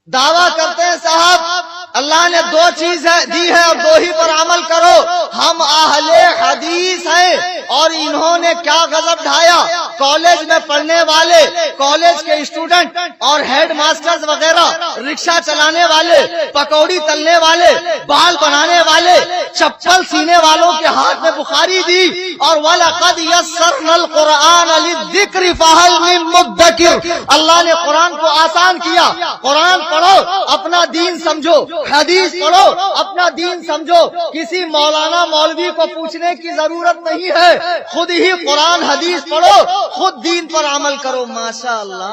دعویٰ کرتے ہیں صاحب اللہ نے دو چیز دی ہے اور دو ہی پر عمل کرو. ہم اہل حدیث ہیں اور انہوں نے کیا غضب ڈھایا. کالج میں پڑھنے والے, کالج کے اسٹوڈنٹ اور ہیڈ ماسٹرز وغیرہ, رکشہ چلانے والے, پکوڑی تلنے والے, بال بنانے والے, چپل سینے والوں کے ہاتھ میں بخاری دی اور وَلَقَدْ يَسَّرْنَا الْقُرْآنَ لِلذِّكْرِ فَهَلْ مِن مُدَّكِرٍ. اللہ نے قرآن کو آسان کیا. قرآن پڑھو, اپنا دین سمجھو. حدیث پڑھو, اپنا دین سمجھو. کسی مولانا مولوی کو پوچھنے کی ضرورت نہیں ہے. خود ہی قرآن حدیث پڑھو, خود دین پر عمل کرو. ماشاءاللہ.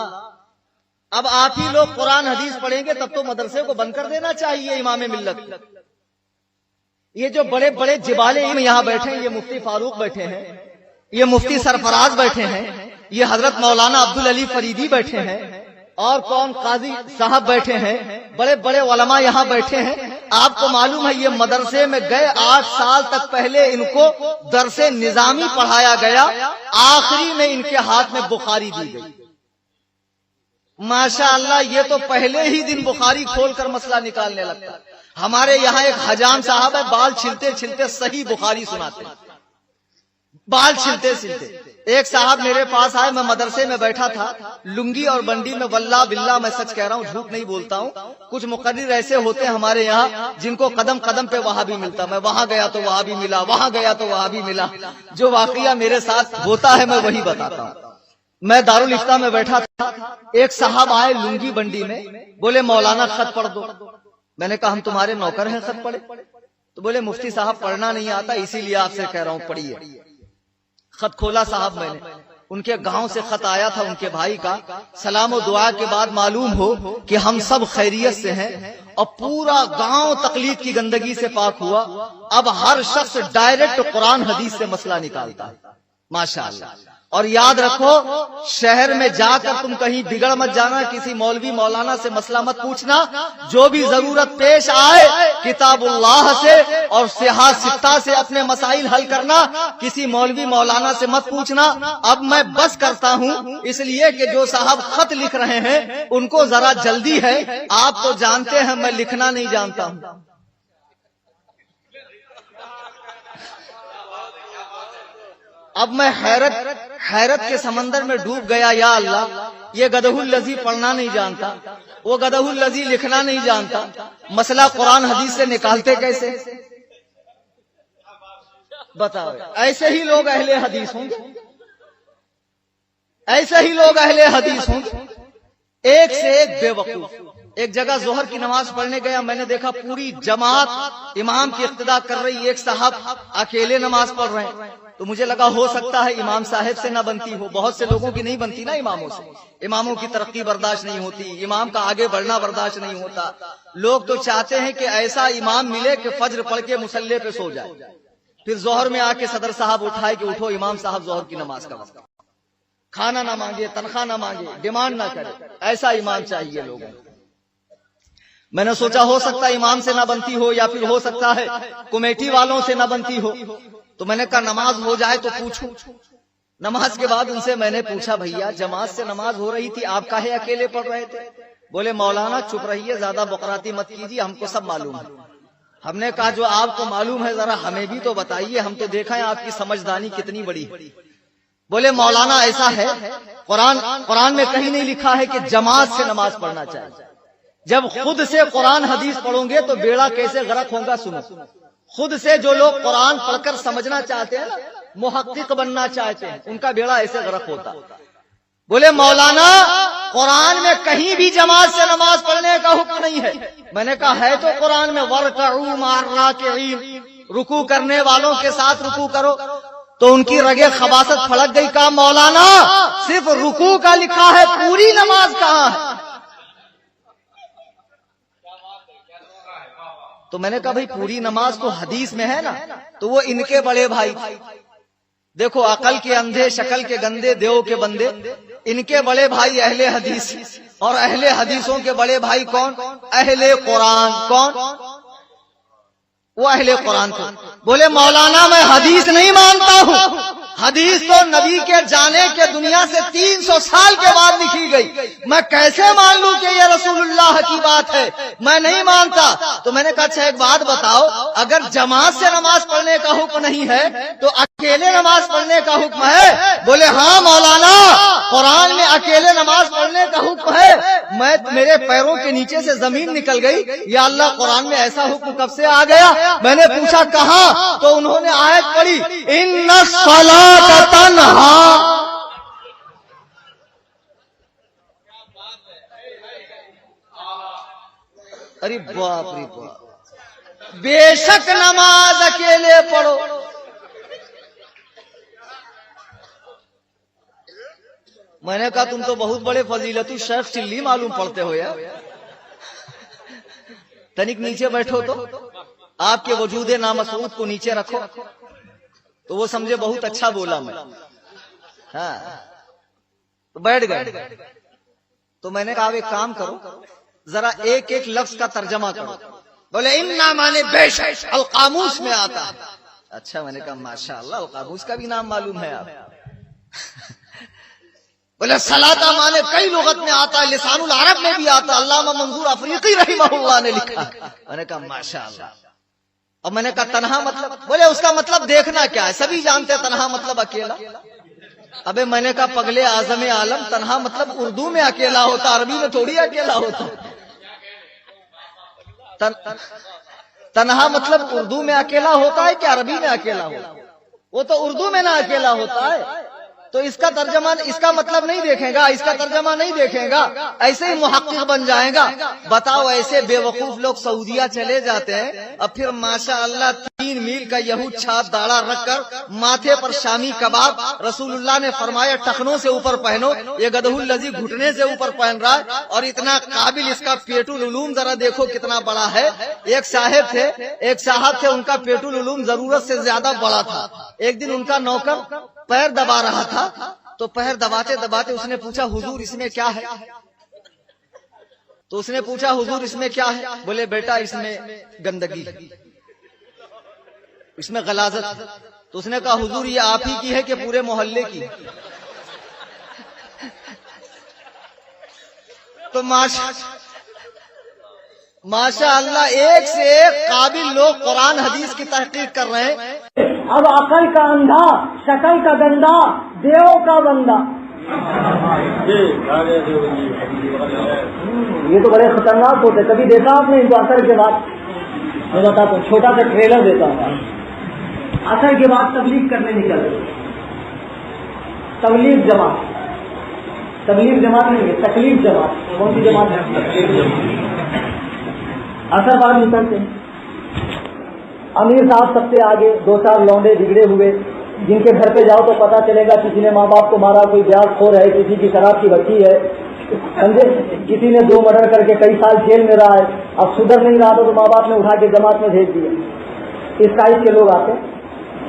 اب آپ ہی لوگ قرآن حدیث پڑھیں گے تب تو مدرسے کو بند کر دینا چاہیے. امام ملت, یہ جو بڑے بڑے جبال علم یہاں بیٹھے ہیں, یہ مفتی فاروق بیٹھے ہیں, یہ مفتی سرفراز بیٹھے ہیں, یہ حضرت مولانا عبدالعلی فریدی بیٹھے ہیں, اور کون قاضی صاحب بیٹھے ہیں, بڑے بڑے علماء یہاں بیٹھے ہیں. آپ کو معلوم ہے یہ مدرسے میں گئے 8 سال تک پہلے ان کو درس نظامی پڑھایا گیا, آخری میں ان کے ہاتھ میں بخاری دی گئی. ماشاءاللہ, یہ تو پہلے ہی دن بخاری کھول کر مسئلہ نکالنے لگتا. ہمارے یہاں ایک حجام صاحب ہے, بال چھلتے چھلتے صحیح بخاری سناتے ہیں, بال چھلتے چھلتے. ایک صاحب میرے پاس آئے, میں مدرسے میں بیٹھا تھا, لنگی اور بنڈی میں, واللہ باللہ میں سچ کہہ رہا ہوں, جھوٹ نہیں بولتا ہوں. کچھ مقرر ایسے ہوتے ہیں ہمارے یہاں جن کو قدم قدم پہ وہاں بھی ملتا. میں وہاں گیا تو وہاں بھی ملا, وہاں گیا تو وہاں بھی ملا. جو واقعہ میرے ساتھ ہوتا ہے میں وہی بتاتا ہوں. میں دارالفتہ میں بیٹھا تھا, ایک صاحب آئے لنگی بنڈی میں, بولے مولانا خط پڑھ دو. میں نے کہا ہم تمہارے نوکر ہیں, خط پڑھے؟ تو بولے مفتی صاحب پڑھنا نہیں آتا, اسی لیے آپ سے کہہ رہا ہوں پڑھیے. خط کھولا صاحب میں نے, ان کے گاؤں سے خط آیا تھا ان کے بھائی کا. سلام و دعا کے بعد معلوم ہو کہ ہم سب خیریت سے ہیں اور پورا گاؤں تقلید کی گندگی سے پاک ہوا. اب ہر شخص ڈائریکٹ قرآن حدیث سے مسئلہ نکالتا ہے. ماشاءاللہ. اور یاد رکھو, شہر میں جا کر تم کہیں بگڑ مت جانا, کسی مولوی مولانا سے مسئلہ مت پوچھنا. جو بھی ضرورت پیش آئے کتاب اللہ سے اور صحاح ستہ سے اپنے مسائل حل کرنا, کسی مولوی مولانا سے مت پوچھنا. اب میں بس کرتا ہوں اس لیے کہ جو صاحب خط لکھ رہے ہیں ان کو ذرا جلدی ہے. آپ تو جانتے ہیں میں لکھنا نہیں جانتا ہوں. اب میں حیرت کے سمندر میں ڈوب گیا. یا اللہ, یہ گدہ الذی پڑھنا نہیں جانتا, وہ گدہ الذی لکھنا نہیں جانتا, مسئلہ قرآن حدیث سے نکالتے کیسے؟ بتاؤ. ایسے ہی لوگ اہل حدیث ہوں, ایسے ہی لوگ اہل حدیث ہوں, ایک سے ایک بے وقوف. ایک جگہ ظہر کی نماز پڑھنے گیا, میں نے دیکھا پوری جماعت امام کی اقتداء کر رہی, ایک صاحب اکیلے نماز پڑھ رہے ہیں. تو مجھے لگا ہو سکتا ہے امام صاحب سے نہ بنتی ہو. بہت سے لوگوں کی نہیں بنتی نا اماموں سے, اماموں کی ترقی برداشت نہیں ہوتی, امام کا آگے بڑھنا برداشت نہیں ہوتا. لوگ تو چاہتے ہیں کہ ایسا امام ملے کہ فجر پڑھ کے مصلی پہ سو جائے, پھر ظہر میں آ کے صدر صاحب اٹھائے کہ اٹھو امام صاحب ظہر کی نماز کا وقت. کھانا نہ مانگے, تنخواہ نہ مانگے, ڈیمانڈ نہ کرے, ایسا امام چاہیے لوگوں. میں نے سوچا ہو سکتا ہے امام سے نہ بنتی ہو, یا پھر ہو سکتا ہے کمیٹی والوں سے نہ بنتی ہو. تو میں نے کہا نماز ہو جائے تو پوچھوں. نماز کے بعد ان سے میں نے پوچھا, بھیا جماعت سے نماز ہو رہی تھی, آپ کاہے اکیلے پڑھ رہے تھے؟ بولے مولانا چپ رہیے, زیادہ بقراتی مت کیجیے, ہم کو سب معلوم ہے. ہم نے کہا جو آپ کو معلوم ہے ذرا ہمیں بھی تو بتائیے, ہم تو دیکھا ہے آپ کی سمجھدانی کتنی بڑی. بولے مولانا ایسا ہے, قرآن میں کہیں نہیں لکھا ہے کہ جماعت سے نماز پڑھنا چاہیے. جب خود سے قرآن حدیث پڑھو گے تو بیڑا کیسے غرق ہوگا سنو. خود سے جو لوگ قرآن پڑھ کر سمجھنا چاہتے ہیں نا, محقق بننا چاہتے ہیں, ان کا بیڑا ایسے غرق ہوتا. بولے مولانا قرآن میں کہیں بھی جماعت سے نماز پڑھنے کا حکم نہیں ہے. میں نے کہا ہے تو قرآن میں وَارْكَعُوا مَعَ الرَّاكِعِينَ, رکوع کرنے والوں کے ساتھ رکوع کرو. تو ان کی رگیں خباثت پھڑک گئی. کہا مولانا صرف رکوع کا لکھا ہے, پوری نماز کہاں ہے؟ تو میں نے کہا بھائی پوری نماز تو حدیث میں ہے نا. تو وہ ان کے بڑے بھائی, دیکھو عقل کے اندھے, شکل کے گندے, دیو کے بندے, ان کے بڑے بھائی اہل حدیث, اور اہل حدیثوں کے بڑے بھائی کون؟ اہل قرآن. کون؟ وہ اہل قرآن تھے. بولے مولانا میں حدیث نہیں مانتا ہوں, حدیث تو نبی کے جانے کے دنیا سے 300 سال کے بعد لکھی گئی، میں کیسے مان لوں کہ یہ رسول اللہ کی بات ہے؟ میں نہیں مانتا۔ تو میں نے کہا اچھا ایک بات بتاؤ، اگر جماعت سے نماز پڑھنے کا حکم نہیں ہے تو اکیلے نماز پڑھنے کا حکم ہے؟ بولے ہاں مولانا، قرآن میں اکیلے نماز پڑھنے کا حکم ہے۔ میرے پیروں کے نیچے سے زمین نکل گئی، یا اللہ قرآن میں ایسا حکم کب سے آ گیا؟ میں نے پوچھا کہاں؟ تو انہوں نے آیت پڑھی، ان الصلاۃ تنہا۔ ارے باپ رے باپ، بے شک نماز اکیلے پڑھو۔ میں نے کہا تم تو بہت بڑے فضیلت الشیخ چلی معلوم پڑتے ہو یار، تنک نیچے بیٹھو تو آپ کے وجود نامسعود کو نیچے رکھو۔ تو وہ سمجھے بہت اچھا بولا میں، ہاں تو بیٹھ گئے۔ تو میں نے کہا ایک کام کرو، ذرا ایک ایک لفظ کا ترجمہ کرو۔ بولے انا مانے بے شک، القاموس میں آتا ہے۔ اچھا میں نے کہا ماشاءاللہ القاموس کا بھی نام معلوم ہے آپ۔ بولے صلاۃ مانے کئی لغت میں آتا ہے، لسان العرب میں بھی آتا ہے، علامہ منظور افریقی رحمہ اللہ نے لکھا۔ میں نے کہا ماشاءاللہ۔ اب میں نے کہا تنہا مطلب؟ بولے اس کا مطلب دیکھنا کیا ہے، سبھی جانتے ہیں تنہا مطلب اکیلا۔ ابے میں نے کہا پگلے اعظم عالم، تنہا مطلب اردو میں اکیلا ہوتا، عربی میں تھوڑی اکیلا ہوتا۔ تنہا مطلب اردو میں اکیلا ہوتا ہے کہ عربی میں اکیلا ہوتا ہے؟ وہ تو اردو میں نہ اکیلا ہوتا ہے، تو اس کا ترجمہ، اس کا مطلب نہیں دیکھے گا، اس کا ترجمہ نہیں دیکھے گا، ایسے ہی محقق بن جائے گا۔ بتاؤ ایسے بے وقوف لوگ سعودیہ چلے جاتے ہیں، اب پھر ماشاءاللہ 3 میل کا یہود چھاپ داڑھا رکھ کر ماتھے پر شامی کباب، رسول اللہ نے فرمایا ٹخنوں سے اوپر پہنو، یہ گدھو الذی گھٹنے سے اوپر پہن رہا ہے، اور اتنا قابل اس کا پیٹ العلوم ذرا دیکھو کتنا بڑا ہے۔ ایک صاحب تھے ان کا پیٹ العلوم ضرورت سے زیادہ بڑا تھا۔ ایک دن ان کا نوکر پیر دبا رہا تھا، تو پیر دباتے دباتے اس نے پوچھا حضور اس میں کیا ہے؟ تو اس نے پوچھا حضور اس میں کیا ہے؟ بولے بیٹا اس میں گندگی، اس میں غلاظت۔ تو اس نے کہا حضور یہ آپ ہی کی ہے کہ پورے محلے کی؟ تو ماشاء اللہ ایک سے ایک قابل لوگ قرآن حدیث کی تحقیق کر رہے ہیں۔ اب عقل کا اندھا، شکل کا گندا، دیو کا بندہ، یہ تو بڑے خطرناک ہوتے۔ کبھی دیکھا آپ نے ان کو اثر کے بعد؟ میں بتاتا ہوں، چھوٹا سا ٹریلر دیتا ہوں۔ اثر کے بعد تبلیغ کرنے نکل رہے، تبلیغ جماعت نہیں ہے، تکلیف جماعت۔ کون سی جماعت ہے؟ اثر بعد نکلتے ہیں، امیر صاحب سب سے آگے، 2-4 لونڈے بگڑے ہوئے، جن کے گھر پہ جاؤ تو پتا چلے گا کسی نے ماں باپ کو مارا، کوئی بیاض خور ہے، کسی کی شراب کی بچی ہے، سمجھے، کسی نے 2 مرڈر کر کے کئی سال جیل میں رہا ہے، اب سدھر نہیں رہا تو ماں باپ نے اٹھا کے جماعت میں بھیج دیا۔ اس ٹائپ کے لوگ آتے،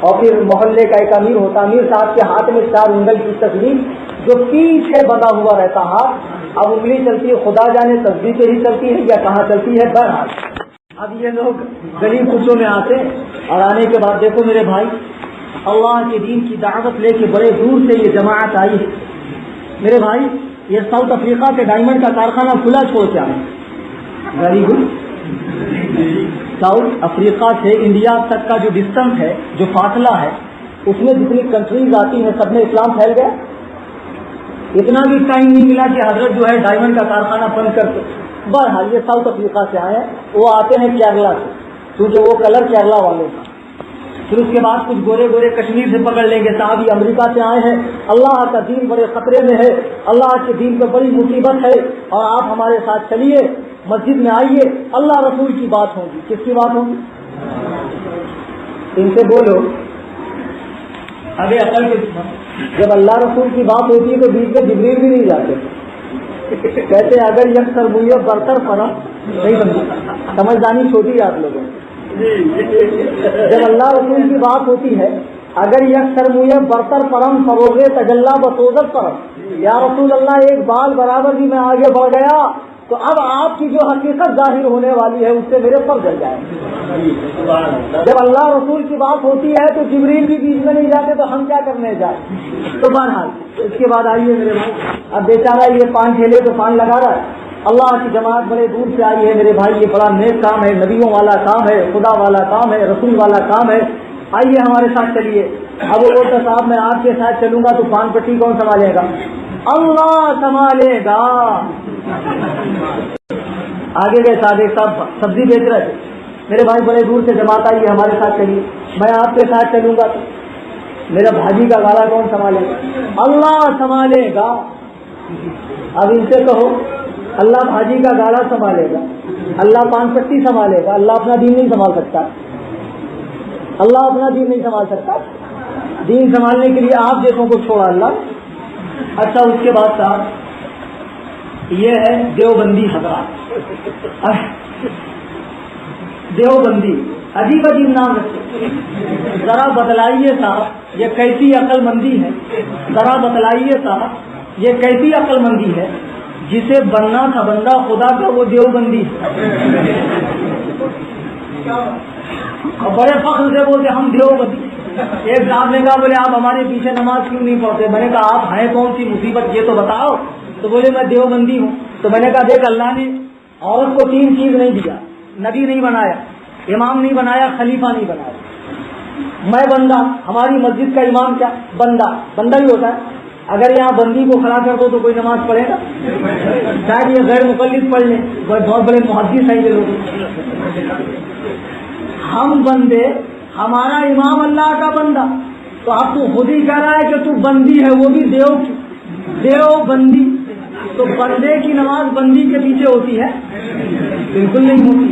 اور پھر محلے کا ایک امیر ہوتا، امیر صاحب کے ہاتھ میں 4 انگل کی تصویر، جو پیچھے بندھا ہوا رہتا ہاتھ، اب انگلی چلتی ہے خدا جانے تصویر پہ ہی چلتی ہے یا کہاں چلتی ہے، بہرحال اب یہ لوگ گلی کوچوں میں آتے، اور آنے کے بعد دیکھو میرے بھائی، اللہ کے دین کی دعوت لے کے بڑے دور سے یہ جماعت آئی ہے۔ میرے بھائی یہ ساؤتھ افریقہ کے ڈائمنڈ کا کارخانہ کھلا چھوڑ کے آئے، ویری گڈ۔ ساؤتھ افریقہ سے انڈیا تک کا جو ڈسٹینس ہے، جو فاصلہ ہے، اس میں جتنی کنٹریز آتی ہیں سب میں اسلام پھیل گیا۔ اتنا بھی ٹائم نہیں ملا کہ حضرت جو ہے ڈائمنڈ کا کارخانہ بند کر کے، بہرحال یہ ساؤتھ افریقہ سے آئے ہیں، وہ آتے ہیں کیرلا سے، کیونکہ وہ کلر کیرلا والوں کا۔ پھر اس کے بعد کچھ گورے گورے کشمیر سے پکڑ لیں گے، صاحب یہ امریکہ سے آئے ہیں، اللہ کا دین بڑے خطرے میں ہے، اللہ کے دین پہ بڑی مصیبت ہے، اور آپ ہمارے ساتھ چلیے، مسجد میں آئیے، اللہ رسول کی بات ہوگی۔ کس کی بات ہوگی؟ ان سے بولو ابھی عقل کے، جب اللہ رسول کی بات ہوتی ہے تو بیچ میں جبریل بھی نہیں جاتے، کہتے اگر یک سرمویہ برتر پڑا نہیں، سمجھدانی چھوٹی ہے آپ لوگوں کی۔ جب اللہ رسول کی بات ہوتی ہے، اگر یک سرمویہ برتر پرم فروغ تجلا بسوزت پرم، یا رسول اللہ ایک بال برابر بھی میں آگے بڑھ گیا تو اب آپ کی جو حقیقت ظاہر ہونے والی ہے اس سے میرے سب جل جائیں گے. جب اللہ رسول کی بات ہوتی ہے تو جبریل بھی بیچ میں نہیں جاتے تو ہم کیا کرنے جائیں. تو بہرحال اس کے بعد آئیے میرے بھائی, اب بیچارہ یہ پان ٹھیلے تو پان لگا رہا ہے, اللہ کی جماعت بڑے دور سے آئی ہے میرے بھائی, یہ بڑا نیک کام ہے, نبیوں والا کام ہے, خدا والا کام ہے, رسول والا کام ہے. آئیے ہمارے ساتھ چلیے. اب وہ بولتا صاحب میں آپ کے ساتھ چلوں گا تو پان پٹی کون سنبھالے گا؟ اللہ سنبھالے گا. آگے گئے صادق صاحب سبزی بیچ رہے تھے, میرے بھائی بڑے دور سے جماعت آئی ہے ہمارے ساتھ چلیے. میں آپ کے ساتھ چلوں گا تو میرا بھاجی کا گالا کون سنبھالے گا؟ اللہ سنبھالے گا. اب ان سے کہو اللہ بھاجی کا گالا سنبھالے گا, اللہ پان پٹی سنبھالے گا, اللہ اپنا دین نہیں سنبھال سکتا. اللہ اپنا دین نہیں سنبھال سکتا. دین سنبھالنے کے لیے آپ جیسوں کو چھوڑا اللہ. اچھا اس کے بعد صاحب یہ ہے دیوبندی حضرات. دیوبندی عجیب عجیب نام رکھتے. ذرا بتلائیے صاحب یہ کیسی عقل مندی ہے, ذرا بتلائیے صاحب یہ کیسی عقل مندی ہے. جسے بننا تھا بندہ خدا کا وہ دیوبندی ہے. اور بڑے فخر سے بولتے ہم دیوبندی. ایک صاحب نے کہا بولے آپ ہمارے پیچھے نماز کیوں نہیں پڑھتے؟ میں نے کہا آپ ہیں کون سی مصیبت یہ تو بتاؤ. تو بولے میں دیوبندی ہوں. تو میں نے کہا دیکھ اللہ نے عورت کو 3 چیز نہیں دیا, نبی نہیں بنایا, امام نہیں بنایا, خلیفہ نہیں بنایا. میں بندہ, ہماری مسجد کا امام کیا بندہ, بندہ ہی ہوتا ہے. اگر یہاں بندی کو کھڑا کر دو تو کوئی نماز پڑھے گا؟ شاید یہ غیر مقلد پڑھ لیں, بہت بڑے محدث ہیں یہ لوگ. ہم بندے, ہمارا امام اللہ کا بندہ. تو آپ تو خود ہی کہہ رہا ہے کہ تو بندی ہے, وہ بھی دیو بندی. تو بندے کی نماز بندی کے پیچھے ہوتی ہے؟ بالکل نہیں ہوتی.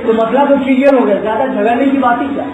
تو مسئلہ تو کلیئر ہو گیا, زیادہ جھگڑنے کی بات ہی کیا.